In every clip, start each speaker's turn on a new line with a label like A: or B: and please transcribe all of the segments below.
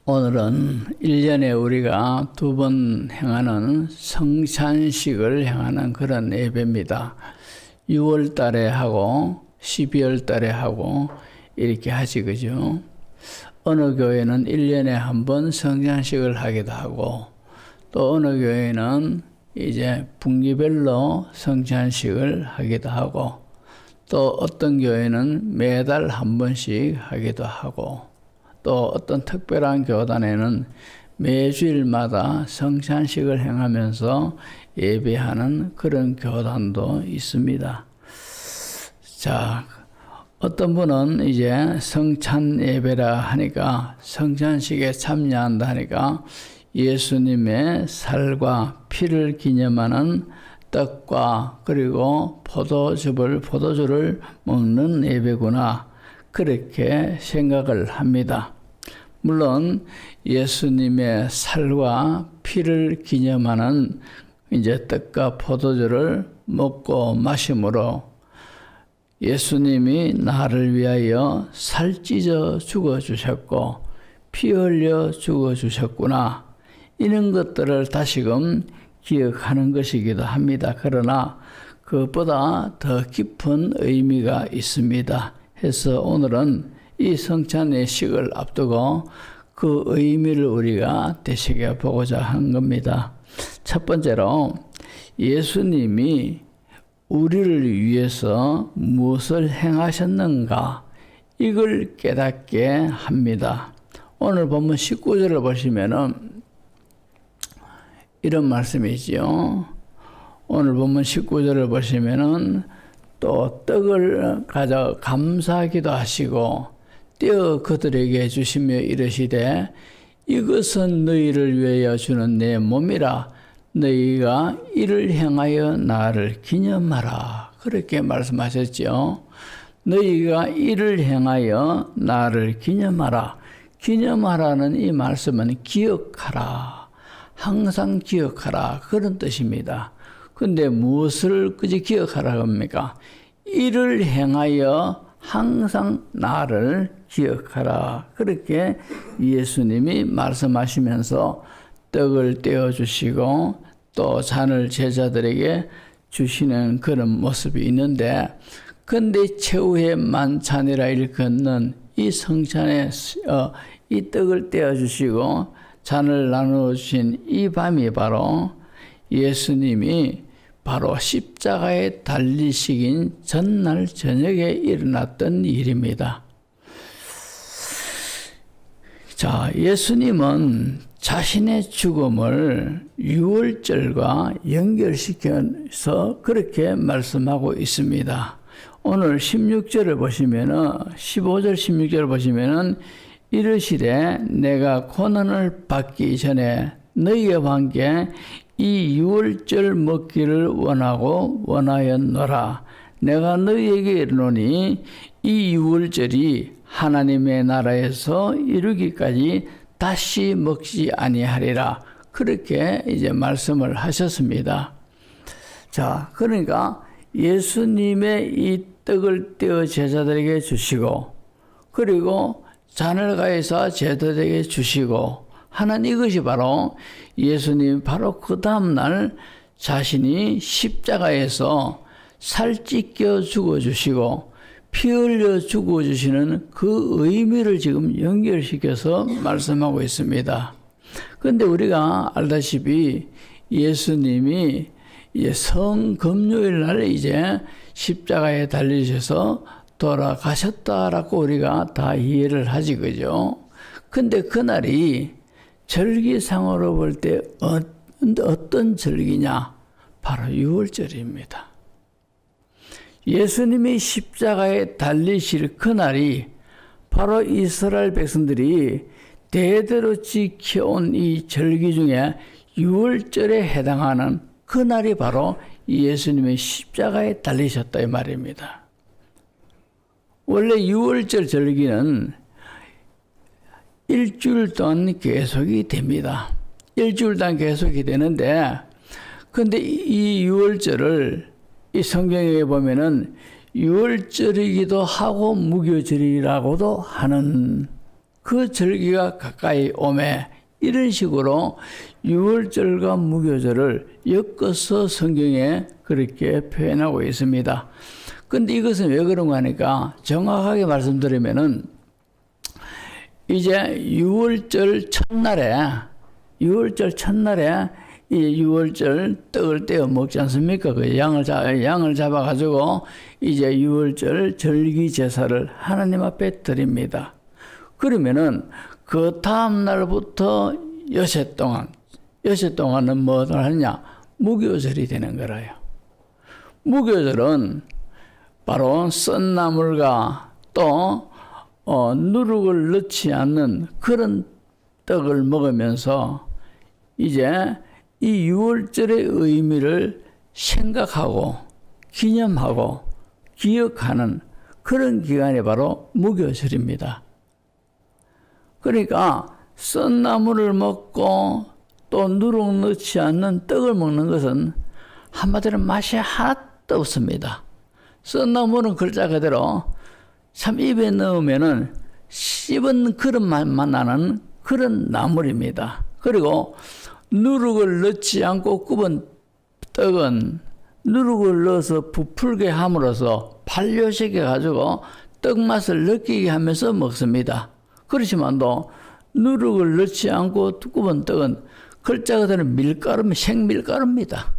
A: 오늘은 1년에 우리가 2번 행하는 성찬식을 행하는 그런 예배입니다. 6월 달에 하고 12월 달에 하고 이렇게 하지, 그죠? 어느 교회는 1년에 한 번 성찬식을 하기도 하고, 또 어느 교회는 이제 분기별로 성찬식을 하기도 하고, 또 어떤 교회는 매달 한 번씩 하기도 하고, 또 어떤 특별한 교단에는 매주일마다 성찬식을 행하면서 예배하는 그런 교단도 있습니다. 자, 어떤 분은 이제 성찬 예배라 하니까, 성찬식에 참여한다 하니까 예수님의 살과 피를 기념하는 떡과 그리고 포도주를 먹는 예배구나, 그렇게 생각을 합니다. 물론 예수님의 살과 피를 기념하는 이제 떡과 포도주를 먹고 마심으로 예수님이 나를 위하여 살찢어 죽어주셨고 피 흘려 죽어주셨구나, 이런 것들을 다시금 기억하는 것이기도 합니다. 그러나 그것보다 더 깊은 의미가 있습니다. 해서 오늘은 이 성찬의 식을 앞두고 그 의미를 우리가 되새겨 보고자 한 겁니다. 첫 번째로, 예수님이 우리를 위해서 무엇을 행하셨는가, 이걸 깨닫게 합니다. 오늘 본문 19절을 보시면은 이런 말씀이지요. 오늘 본문 19절을 보시면은 또 떡을 가져 감사하기도 하시고 떼어 그들에게 주시며 이르시되 이것은 너희를 위하여 주는 내 몸이라, 너희가 이를 행하여 나를 기념하라, 그렇게 말씀하셨죠. 너희가 이를 행하여 나를 기념하라. 기념하라는 이 말씀은 기억하라, 항상 기억하라, 그런 뜻입니다. 근데 무엇을 그저 기억하라고 합니까? 이를 행하여 항상 나를 기억하라, 그렇게 예수님이 말씀하시면서 떡을 떼어주시고 또 잔을 제자들에게 주시는 그런 모습이 있는데, 근데 최후의 만찬이라 일컫는 이 성찬에 이 떡을 떼어주시고 잔을 나누어주신 이 밤이 바로 예수님이 바로 십자가에 달리시긴 전날 저녁에 일어났던 일입니다. 자, 예수님은 자신의 죽음을 유월절과 연결시켜서 그렇게 말씀하고 있습니다. 오늘 16절을 보시면은, 15절 16절을 보시면은 이르시되 내가 고난을 받기 전에 너희와 함께 이 유월절 먹기를 원하였노라. 내가 너희에게 이르노니 이 유월절이 하나님의 나라에서 이루기까지 다시 먹지 아니하리라, 그렇게 이제 말씀을 하셨습니다. 자, 그러니까 예수님의 이 떡을 떼어 제자들에게 주시고, 그리고 잔을 가해서 제자들에게 주시고 하는 이것이 바로 예수님 바로 그 다음날 자신이 십자가에서 살찢겨 죽어주시고 피 흘려 죽어주시는 그 의미를 지금 연결시켜서 말씀하고 있습니다. 그런데 우리가 알다시피 예수님이 성금요일 날 이제 십자가에 달리셔서 돌아가셨다라고 우리가 다 이해를 하지, 그죠? 근데 그날이 절기상으로 볼 때 어떤 절기냐? 바로 유월절입니다. 예수님이 십자가에 달리실 그날이 바로 이스라엘 백성들이 대대로 지켜온 이 절기 중에 유월절에 해당하는 그날이 바로 예수님의 십자가에 달리셨다, 이 말입니다. 원래 유월절 절기는 일주일 동안 계속이 됩니다. 일주일 동안 계속이 되는데, 근데 이 유월절을 이 성경에 보면은 유월절이기도 하고 무교절이라고도 하는 그 절기가 가까이 오매 이런 식으로 유월절과 무교절을 엮어서 성경에 그렇게 표현하고 있습니다. 근데 이것은 왜 그런가 하니까 정확하게 말씀드리면은 이제 유월절 첫날에 이 유월절 떡을 떼어 먹지 않습니까? 그 양을 잡아가지고 이제 유월절 절기 제사를 하나님 앞에 드립니다. 그러면은 그 다음 날부터 여세 동안은 뭐를 하느냐? 무교절이 되는 거라요. 무교절은 바로 썬나물과 또 누룩을 넣지 않는 그런 떡을 먹으면서 이제 이 유월절의 의미를 생각하고 기념하고 기억하는 그런 기간이 바로 무교절입니다. 그러니까 썬나물을 먹고 또 누룩 넣지 않는 떡을 먹는 것은 한마디로 맛이 하나도 없습니다. 썬나물은 글자 그대로 참 입에 넣으면은 씹은 그런 맛만 나는 그런 나물입니다. 그리고 누룩을 넣지 않고 굽은 떡은 누룩을 넣어서 부풀게 함으로써 발효시켜 가지고 떡 맛을 느끼게 하면서 먹습니다. 그렇지만도 누룩을 넣지 않고 굽은 떡은 글자 그대로 생밀가루입니다.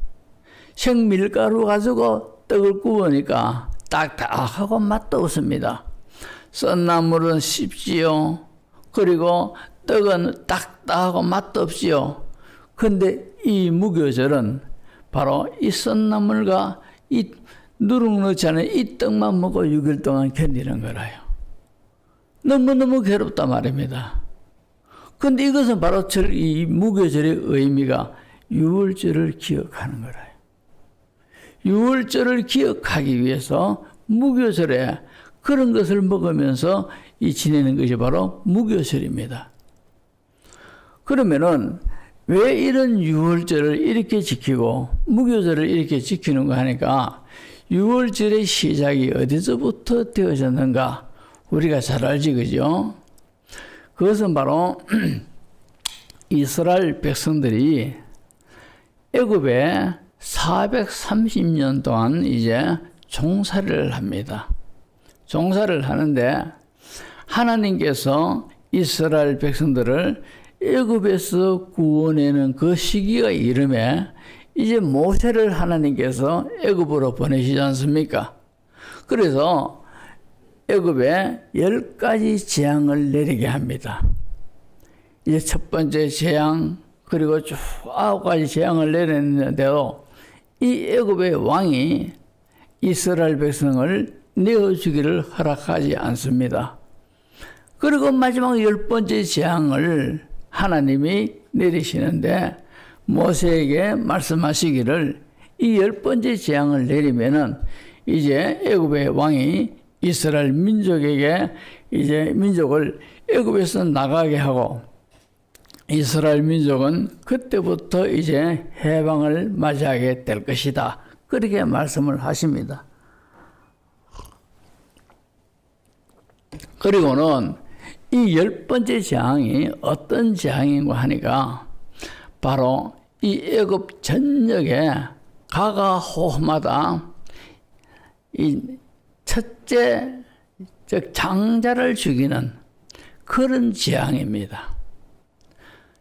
A: 생밀가루 가지고 떡을 구우니까 딱딱하고 맛도 없습니다. 썬나물은 씹지요. 그리고 떡은 딱딱하고 맛도 없지요. 근데 이 무교절은 바로 이 썬나물과 이 누룩 넣지 않은 이 떡만 먹고 6일 동안 견디는 거라요. 너무너무 괴롭단 말입니다. 근데 이것은 바로 이 무교절의 의미가 유월절을 기억하는 거라요. 유월절을 기억하기 위해서 무교절에 그런 것을 먹으면서 지내는 것이 바로 무교절입니다. 그러면은 왜 이런 유월절을 이렇게 지키고 무교절을 이렇게 지키는가 하니까 유월절의 시작이 어디서부터 되어졌는가 우리가 잘 알지, 그죠? 그것은 바로 이스라엘 백성들이 애굽에 430년 동안 이제 종살이를 합니다. 종살이를 하는데 하나님께서 이스라엘 백성들을 애굽에서 구원하는 그 시기가 이름에 이제 모세를 하나님께서 애굽으로 보내시지 않습니까? 그래서 애굽에 10가지 재앙을 내리게 합니다. 이제 첫 번째 재앙 그리고 쭉 9가지 재앙을 내렸는데도 이 애굽의 왕이 이스라엘 백성을 내어주기를 허락하지 않습니다. 그리고 마지막 10번째 재앙을 하나님이 내리시는데 모세에게 말씀하시기를 이 10번째 재앙을 내리면은 이제 애굽의 왕이 이스라엘 민족에게 이제 민족을 애굽에서 나가게 하고 이스라엘 민족은 그때부터 이제 해방을 맞이하게 될 것이다. 그렇게 말씀을 하십니다. 그리고는 이 10번째 재앙이 어떤 재앙인가 하니까 바로 이 애굽 전역에 가가호마다 이 첫째 즉 장자를 죽이는 그런 재앙입니다.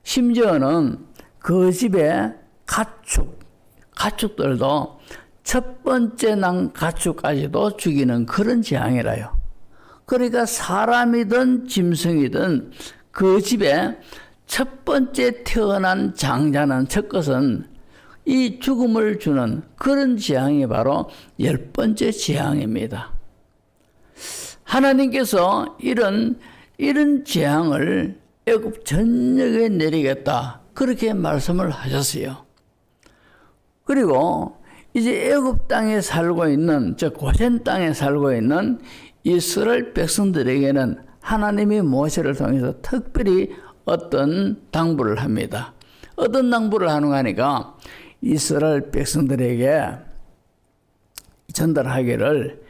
A: 심지어는 그 집의 가축들도 첫 번째 난 가축까지도 죽이는 그런 재앙이라요. 그러니까 사람이든 짐승이든 그 집에 첫 번째 태어난 장자는 첫 것은 이 죽음을 주는 그런 재앙이 바로 10번째 재앙입니다. 하나님께서 이런 재앙을 애굽 전역에 내리겠다 그렇게 말씀을 하셨어요. 그리고 이제 애굽 땅에 살고 있는 즉 고센 땅에 살고 있는 이스라엘 백성들에게는 하나님이 모세를 통해서 특별히 어떤 당부를 합니다. 어떤 당부를 하는가 하니까 이스라엘 백성들에게 전달하기를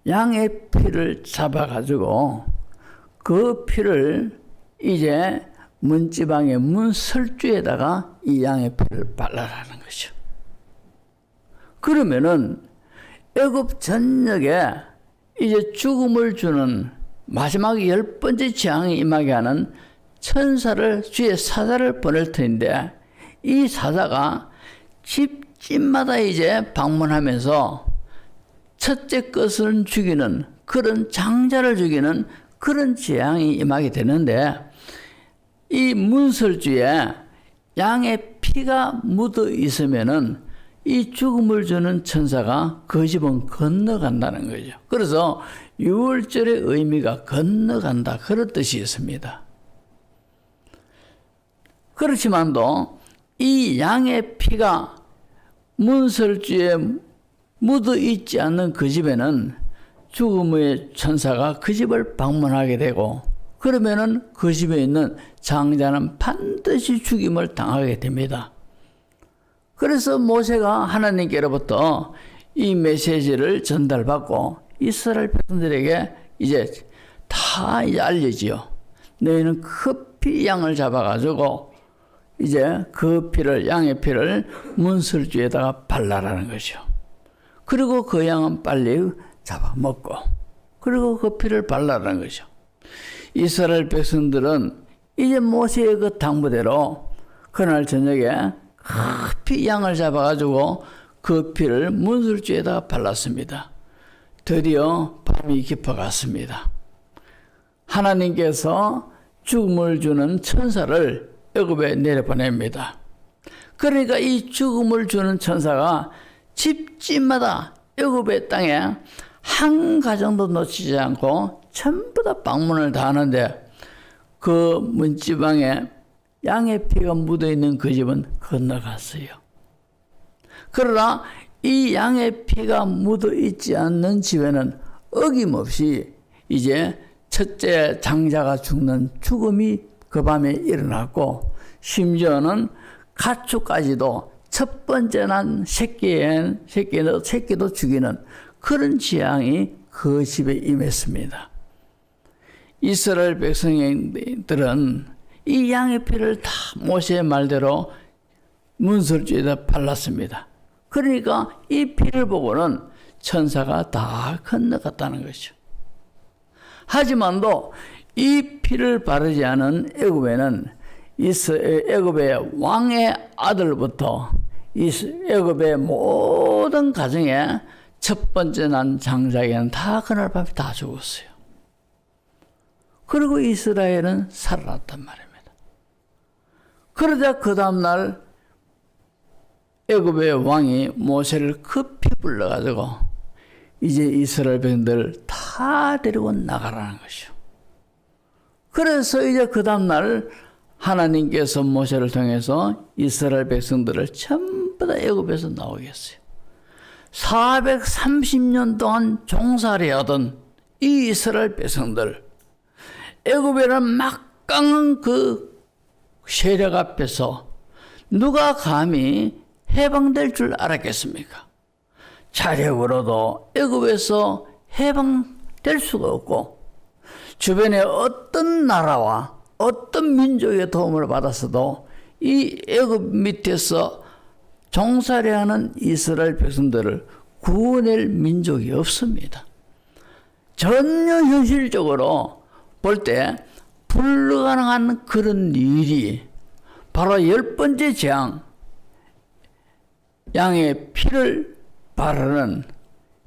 A: 양의 피를 잡아가지고 그 피를 이제 문지방의 문설주에다가 이 양의 피를 발라라는 거죠. 그러면은 애굽 전역에 이제 죽음을 주는 마지막 10번째 재앙이 임하게 하는 천사를, 주의 사자를 보낼 터인데, 이 사자가 집집마다 이제 방문하면서 첫째 것을 죽이는, 그런 장자를 죽이는 그런 재앙이 임하게 되는데, 이 문설주에 양의 피가 묻어 있으면은 이 죽음을 주는 천사가 그 집은 건너간다는 거죠. 그래서 유월절의 의미가 건너간다, 그런 뜻이 있습니다. 그렇지만도 이 양의 피가 문설주에 묻어 있지 않는 그 집에는 죽음의 천사가 그 집을 방문하게 되고, 그러면은 그 집에 있는 장자는 반드시 죽임을 당하게 됩니다. 그래서 모세가 하나님께로부터 이 메시지를 전달받고 이스라엘 백성들에게 이제 다 이제 알려지요. 너희는 급히 양을 잡아가지고 이제 그 피를, 양의 피를 문설주에다가 발라라는 거죠. 그리고 그 양은 빨리 잡아먹고, 그리고 그 피를 발라라는 거죠. 이스라엘 백성들은 이제 모세의 그 당부대로 그날 저녁에 급히 양을 잡아가지고 그 피를 문설주에다가 발랐습니다. 드디어 밤이 깊어갔습니다. 하나님께서 죽음을 주는 천사를 애굽에 내려보냅니다. 그러니까 이 죽음을 주는 천사가 집집마다 애굽의 땅에 한 가정도 놓치지 않고 전부 다 방문을 다 하는데, 그 문지방에 양의 피가 묻어있는 그 집은 건너갔어요. 그러나 이 양의 피가 묻어있지 않는 집에는 어김없이 이제 첫째 장자가 죽는 죽음이 그 밤에 일어났고, 심지어는 가축까지도 첫 번째 난 새끼도 죽이는 그런 재앙이 그 집에 임했습니다. 이스라엘 백성들은 이 양의 피를 다 모세의 말대로 문설주에다 발랐습니다. 그러니까 이 피를 보고는 천사가 다 건너갔다는 것이죠. 하지만도 이 피를 바르지 않은 애굽에는 애굽의 왕의 아들부터 애굽의 모든 가정에 첫 번째 난 장자에게는 다 그날 밤에 다 죽었어요. 그리고 이스라엘은 살아났단 말입니다. 그러자 그 다음날 애굽의 왕이 모세를 급히 불러가지고 이제 이스라엘 백성들을 다 데리고 나가라는 것이죠. 그래서 이제 그 다음날 하나님께서 모세를 통해서 이스라엘 백성들을 전부 다 애굽에서 나오게 했어요. 430년 동안 종살이 하던 이 이스라엘 백성들, 애굽이라는 막강한 그 세력 앞에서 누가 감히 해방될 줄 알았겠습니까? 자력으로도 애굽에서 해방될 수가 없고, 주변에 어떤 나라와 어떤 민족의 도움을 받았어도 이 애굽 밑에서 종살이하는 이스라엘 백성들을 구원할 민족이 없습니다. 전혀 현실적으로 볼 때 불가능한 그런 일이 바로 10번째 재앙, 양의 피를 바르는,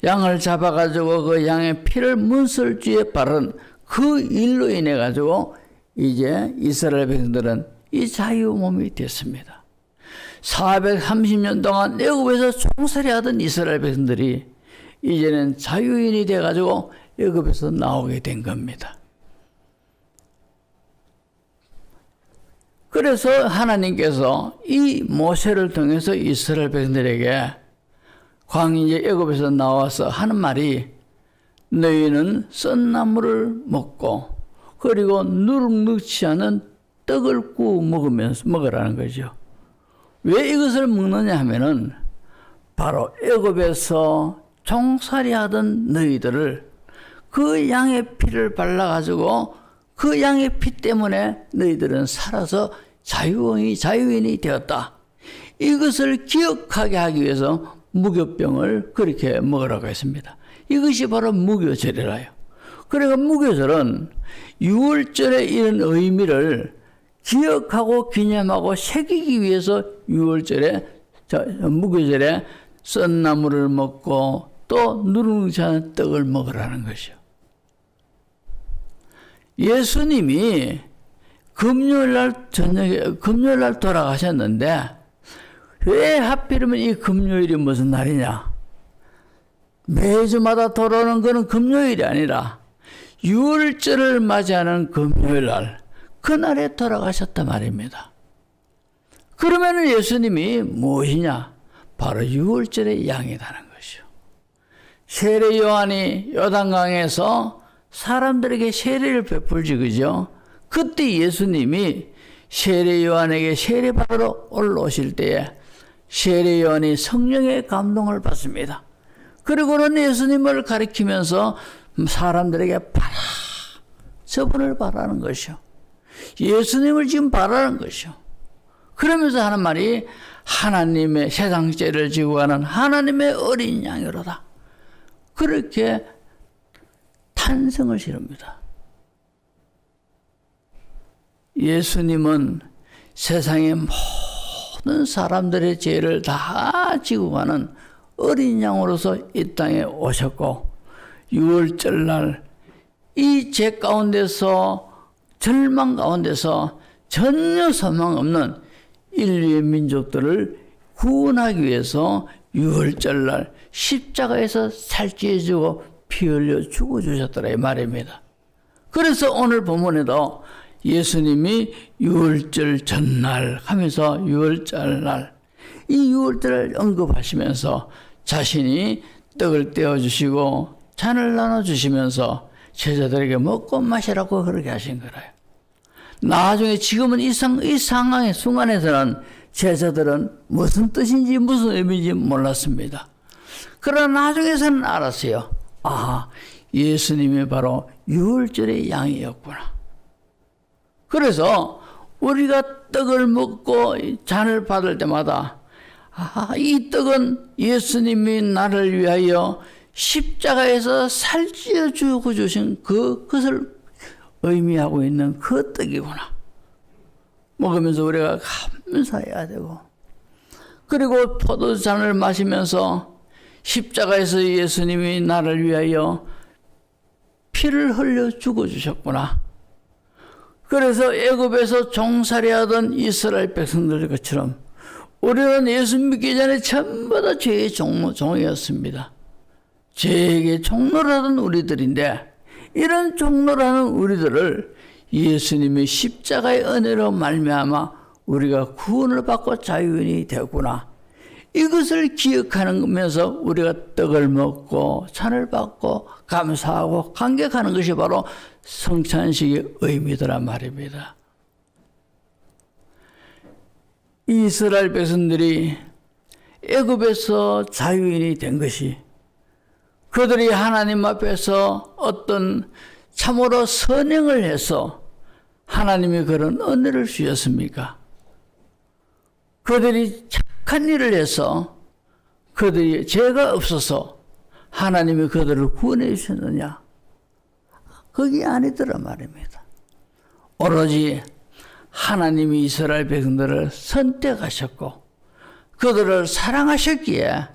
A: 양을 잡아가지고 그 양의 피를 문설주에 바른 그 일로 인해 가지고 이제 이스라엘 백성들은 이 자유 몸이 됐습니다. 430년 동안 애굽에서 종살이 하던 이스라엘 백성들이 이제는 자유인이 돼 가지고 애굽에서 나오게 된 겁니다. 그래서 하나님께서 이 모세를 통해서 이스라엘 백성들에게 광야 애굽에서 나와서 하는 말이, 너희는 썬나물을 먹고 그리고 누룩넣지 않은 떡을 구워 먹으라는 거죠. 왜 이것을 먹느냐 하면은 바로 애굽에서 종살이 하던 너희들을 그 양의 피를 발라가지고 그 양의 피 때문에 너희들은 살아서 자유인이 되었다. 이것을 기억하게 하기 위해서 무교병을 그렇게 먹으라고 했습니다. 이것이 바로 무교절이라요. 그러니까 무교절은 유월절의 이런 의미를 기억하고 기념하고 새기기 위해서 무교절에 썬나물을 먹고 또 누룽지 않은 떡을 먹으라는 것이요. 예수님이 금요일날 돌아가셨는데 왜 하필이면 이 금요일이 무슨 날이냐? 매주마다 돌아오는 것은 금요일이 아니라 유월절을 맞이하는 금요일날, 그날에 돌아가셨단 말입니다. 그러면 예수님이 무엇이냐? 바로 유월절의 양이라는 것이요. 세례 요한이 요단강에서 사람들에게 세례를 베풀지, 그죠? 그때 예수님이 세례 요한에게 세례 받으러 올라오실 때에 세례 요한이 성령의 감동을 받습니다. 그리고는 예수님을 가리키면서 사람들에게 봐라, 저분을 바라는 것이요. 예수님을 지금 바라는 것이요. 그러면서 하는 말이 하나님의 세상 죄를 지고 가는 하나님의 어린 양이로다. 그렇게 탄성을 지릅니다. 예수님은 세상의 모든 사람들의 죄를 다 지고 가는 어린 양으로서 이 땅에 오셨고, 유월절날 이 죄 가운데서, 절망 가운데서 전혀 소망 없는 인류의 민족들을 구원하기 위해서 유월절날 십자가에서 살찌해주고 피 흘려 죽어주셨더라, 이 말입니다. 그래서 오늘 본문에도 예수님이 유월절 전날 하면서 유월절날, 이 유월절을 언급하시면서 자신이 떡을 떼어주시고 잔을 나눠주시면서 제자들에게 먹고 마시라고 그렇게 하신 거라요. 나중에 지금은 이 상황의 순간에서는 제자들은 무슨 뜻인지 무슨 의미인지 몰랐습니다. 그러나 나중에서는 알았어요. 아, 예수님이 바로 유월절의 양이었구나. 그래서 우리가 떡을 먹고 잔을 받을 때마다 이 떡은 예수님이 나를 위하여 십자가에서 살찌워 주고 주신 그것을 의미하고 있는 그 떡이구나. 먹으면서 우리가 감사해야 되고, 그리고 포도잔을 마시면서 십자가에서 예수님이 나를 위하여 피를 흘려 죽어주셨구나. 그래서 애굽에서 종살이하던 이스라엘 백성들 것처럼 우리는 예수 믿기 전에 전부 다 죄의 종이었습니다. 죄에게 종노하던 우리들인데, 이런 종노라는 우리들을 예수님의 십자가의 은혜로 말미암아 우리가 구원을 받고 자유인이 되었구나. 이것을 기억하면서 우리가 떡을 먹고 잔을 받고 감사하고 감격하는 것이 바로 성찬식의 의미더란 말입니다. 이스라엘 백성들이 애굽에서 자유인이 된 것이, 그들이 하나님 앞에서 어떤 참으로 선행을 해서 하나님이 그런 은혜를 주셨습니까? 그들이 착한 일을 해서 그들이 죄가 없어서 하나님이 그들을 구원해 주셨느냐? 그게 아니더란 말입니다. 오로지 하나님이 이스라엘 백성들을 선택하셨고 그들을 사랑하셨기에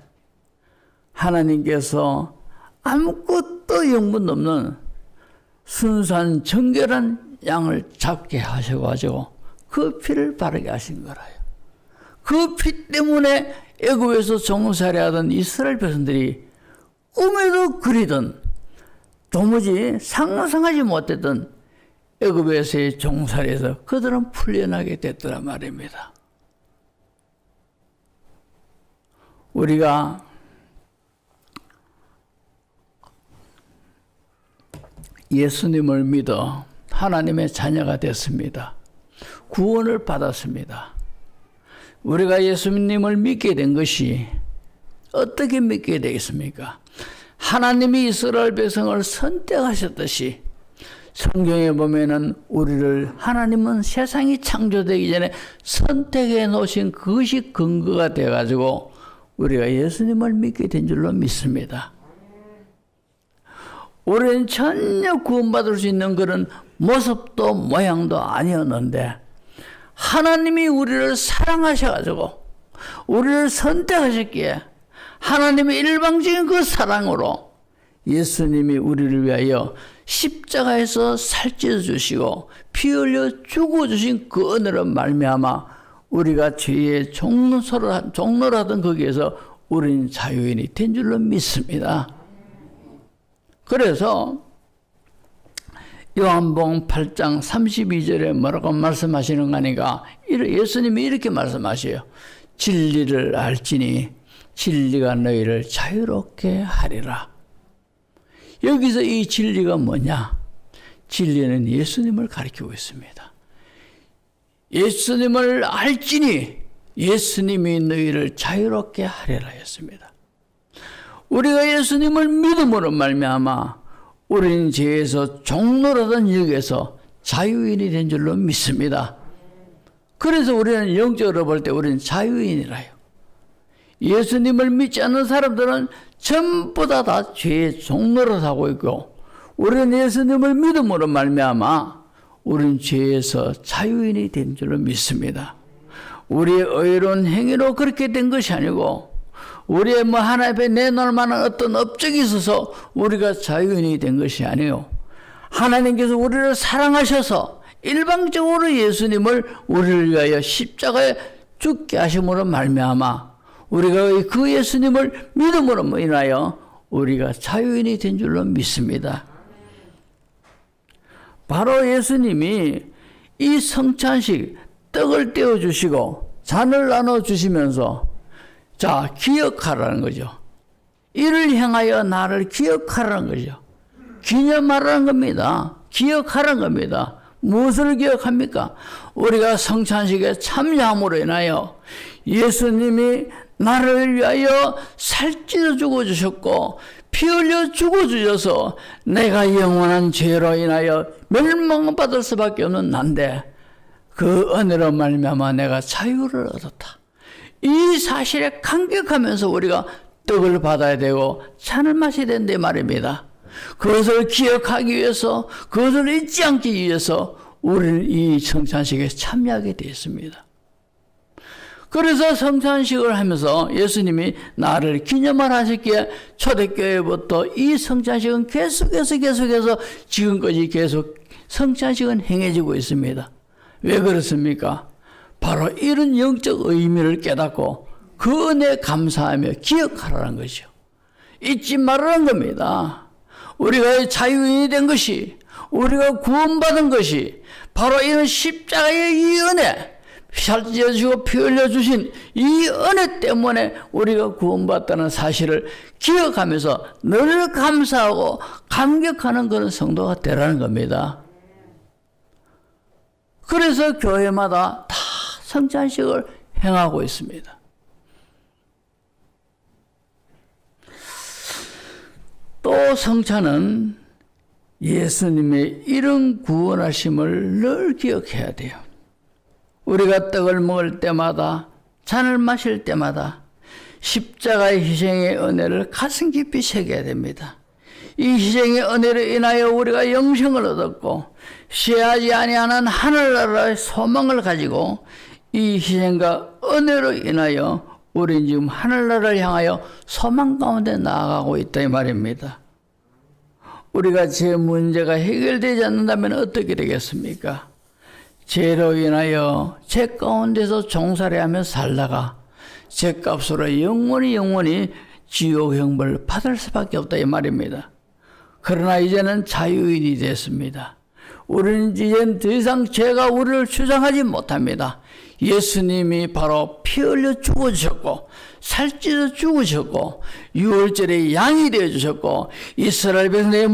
A: 하나님께서 아무것도 영분 없는 순수한 정결한 양을 잡게 하셔가지고 그 피를 바르게 하신 거라요. 그 피 때문에 애굽에서 종살이하던 이스라엘 백성들이 꿈에도 그리던 도무지 상상하지 못했던 애굽에서의 종살이에서 그들은 풀려나게 됐더란 말입니다. 우리가 예수님을 믿어 하나님의 자녀가 됐습니다. 구원을 받았습니다. 우리가 예수님을 믿게 된 것이 어떻게 믿게 되겠습니까? 하나님이 이스라엘 백성을 선택하셨듯이 성경에 보면은 우리를 하나님은 세상이 창조되기 전에 선택해 놓으신 그것이 근거가 되어 가지고 우리가 예수님을 믿게 된 줄로 믿습니다. 우리는 전혀 구원받을 수 있는 그런 모습도 모양도 아니었는데 하나님이 우리를 사랑하셔가지고 우리를 선택하셨기에 하나님의 일방적인 그 사랑으로 예수님이 우리를 위하여 십자가에서 살찌워 주시고 피 흘려 죽어주신 그 은혜로 말미암아 우리가 죄의 종로라던 거기에서 우리는 자유인이 된 줄로 믿습니다. 그래서 요한복음 8장 32절에 뭐라고 말씀하시는 거니까 예수님이 이렇게 말씀하셔요. 진리를 알지니 진리가 너희를 자유롭게 하리라. 여기서 이 진리가 뭐냐? 진리는 예수님을 가리키고 있습니다. 예수님을 알지니 예수님이 너희를 자유롭게 하리라 했습니다. 우리가 예수님을 믿음으로 말미암아 우리는 죄에서 종노라던 역에서 자유인이 된 줄로 믿습니다. 그래서 우리는 영적으로 볼 때 우리는 자유인이라요. 예수님을 믿지 않는 사람들은 전부 다 죄의 종노릇하고 있고 우리는 예수님을 믿음으로 말미암아 우리는 죄에서 자유인이 된 줄로 믿습니다. 우리의 의로운 행위로 그렇게 된 것이 아니고 우리의 하나님 앞에 내놓을 만한 어떤 업적이 있어서 우리가 자유인이 된 것이 아니에요. 하나님께서 우리를 사랑하셔서 일방적으로 예수님을 우리를 위하여 십자가에 죽게 하심으로 말미암아 우리가 그 예수님을 믿음으로 인하여 우리가 자유인이 된 줄로 믿습니다. 바로 예수님이 이 성찬식 떡을 떼어주시고 잔을 나눠주시면서 자, 기억하라는 거죠. 이를 향하여 나를 기억하라는 거죠. 기념하라는 겁니다. 기억하라는 겁니다. 무엇을 기억합니까? 우리가 성찬식에 참여함으로 인하여 예수님이 나를 위하여 살찌워 죽어주셨고 피 흘려 죽어주셔서 내가 영원한 죄로 인하여 멸망받을 수밖에 없는 난데 그 은혜로 말미암아 내가 자유를 얻었다. 이 사실에 감격하면서 우리가 떡을 받아야 되고 잔을 마셔야 된다 말입니다. 그것을 기억하기 위해서 그것을 잊지 않기 위해서 우리는 이 성찬식에 참여하게 되었습니다. 그래서 성찬식을 하면서 예수님이 나를 기념을 하셨기에 초대교회부터 이 성찬식은 계속해서 지금까지 계속 성찬식은 행해지고 있습니다. 왜 그렇습니까? 바로 이런 영적 의미를 깨닫고 그 은혜에 감사하며 기억하라는 것이죠. 잊지 말라는 겁니다. 우리가 자유인이 된 것이 우리가 구원받은 것이 바로 이런 십자가의 이 은혜 살찌워주시고 피 흘려주신 이 은혜 때문에 우리가 구원받다는 사실을 기억하면서 늘 감사하고 감격하는 그런 성도가 되라는 겁니다. 그래서 교회마다 다 성찬식을 행하고 있습니다. 또 성찬은 예수님의 이런 구원하심을 늘 기억해야 돼요. 우리가 떡을 먹을 때마다 잔을 마실 때마다 십자가의 희생의 은혜를 가슴 깊이 새겨야 됩니다. 이 희생의 은혜로 인하여 우리가 영생을 얻었고 시하지 아니하는 하늘나라의 소망을 가지고 이 희생과 은혜로 인하여 우리는 지금 하늘나라를 향하여 소망 가운데 나아가고 있다 이 말입니다. 우리가 제 문제가 해결되지 않는다면 어떻게 되겠습니까? 죄로 인하여 죄 가운데서 종살이하며 살다가 죄값으로 영원히 지옥 형벌을 받을 수밖에 없다 이 말입니다. 그러나 이제는 자유인이 됐습니다. 우리는 이제는 더 이상 죄가 우리를 주장하지 못합니다. 예수님이 바로 피 흘려 죽어주셨고 살찌워 죽으셨고 유월절에 양이 되어주셨고 이스라엘 백성의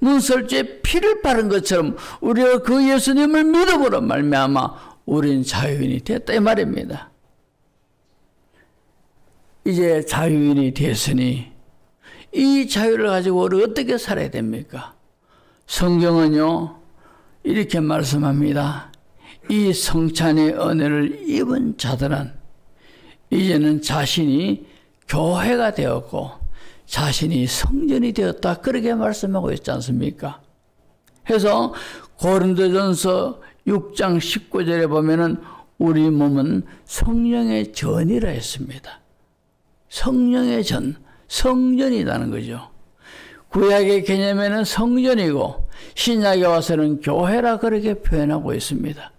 A: 문설주에 피를 바른 것처럼 우리가 그 예수님을 믿음으로 말미암아 우리는 자유인이 됐다 이 말입니다. 이제 자유인이 됐으니 이 자유를 가지고 우리가 어떻게 살아야 됩니까? 성경은요 이렇게 말씀합니다. 이 성찬의 은혜를 입은 자들은 이제는 자신이 교회가 되었고 자신이 성전이 되었다, 그렇게 말씀하고 있지 않습니까? 해서 고린도전서 6장 19절에 보면은 우리 몸은 성령의 전이라 했습니다. 성령의 전, 성전이라는 거죠. 구약의 개념에는 성전이고 신약에 와서는 교회라 그렇게 표현하고 있습니다.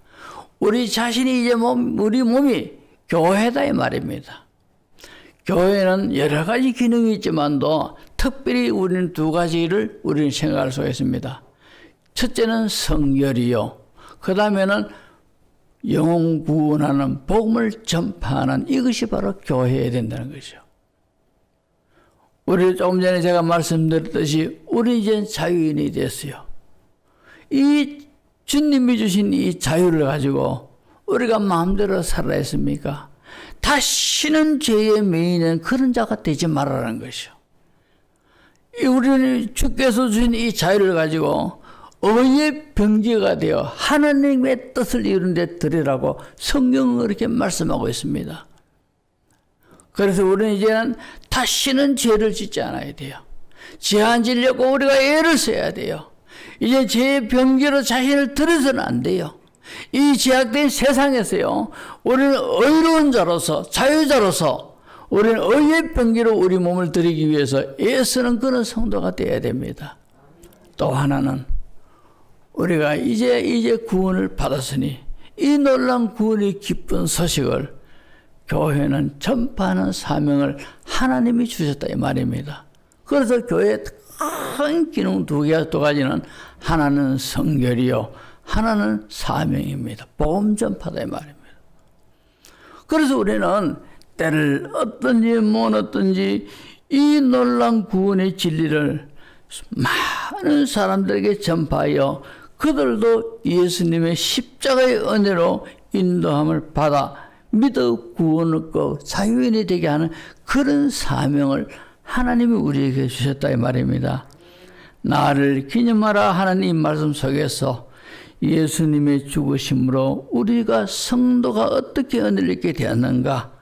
A: 우리 자신이 이제 우리 몸이 교회다 이 말입니다. 교회는 여러 가지 기능이 있지만도 특별히 우리는 두 가지를 우리는 생각할 수가 있습니다. 첫째는 성결이요. 그 다음에는 영혼 구원하는 복음을 전파하는, 이것이 바로 교회여야 된다는 거죠. 우리 조금 전에 제가 말씀드렸듯이 우리 이제 자유인이 됐어요. 이 주님이 주신 이 자유를 가지고 우리가 마음대로 살아야 했습니까? 다시는 죄의 매이는 그런 자가 되지 말라는 것이요. 우리는 주께서 주신 이 자유를 가지고 의의 병기가 되어 하나님의 뜻을 이루는 데 드리라고 성경은 그렇게 말씀하고 있습니다. 그래서 우리는 이제는 다시는 죄를 짓지 않아야 돼요. 죄 안 지려고 우리가 애를 써야 돼요. 이제 죄의 병기로 자신을 들여서는 안 돼요. 이 제약된 세상에서요, 우리는 의로운 자로서, 자유자로서 우리는 의의 병기로 우리 몸을 드리기 위해서 애쓰는 그런 성도가 되어야 됩니다. 또 하나는 우리가 이제 구원을 받았으니 이 놀라운 구원의 기쁜 소식을 교회는 전파하는 사명을 하나님이 주셨다 이 말입니다. 그래서 교회의 큰 기능 두 가지는 하나는 성결이요, 하나는 사명입니다. 복음 전파다 이 말입니다. 그래서 우리는 때를 어떤지 못 어떤지 이 놀라운 구원의 진리를 많은 사람들에게 전파하여 그들도 예수님의 십자가의 은혜로 인도함을 받아 믿어 구원을 얻고 자유인이 되게 하는 그런 사명을 하나님이 우리에게 주셨다 이 말입니다. 나를 기념하라 하는 이 말씀 속에서 예수님의 죽으심으로 우리가 성도가 어떻게 은혜를 입게 되었는가,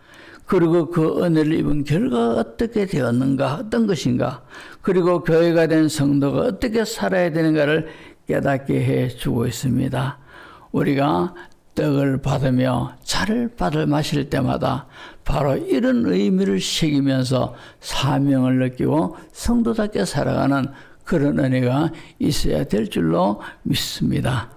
A: 그리고 그 은혜를 입은 결과가 어떻게 되었는가, 어떤 것인가, 그리고 교회가 된 성도가 어떻게 살아야 되는가를 깨닫게 해주고 있습니다. 우리가 떡을 받으며 차를 마실 때마다 바로 이런 의미를 새기면서 사명을 느끼고 성도답게 살아가는 그런 은혜가 있어야 될 줄로 믿습니다.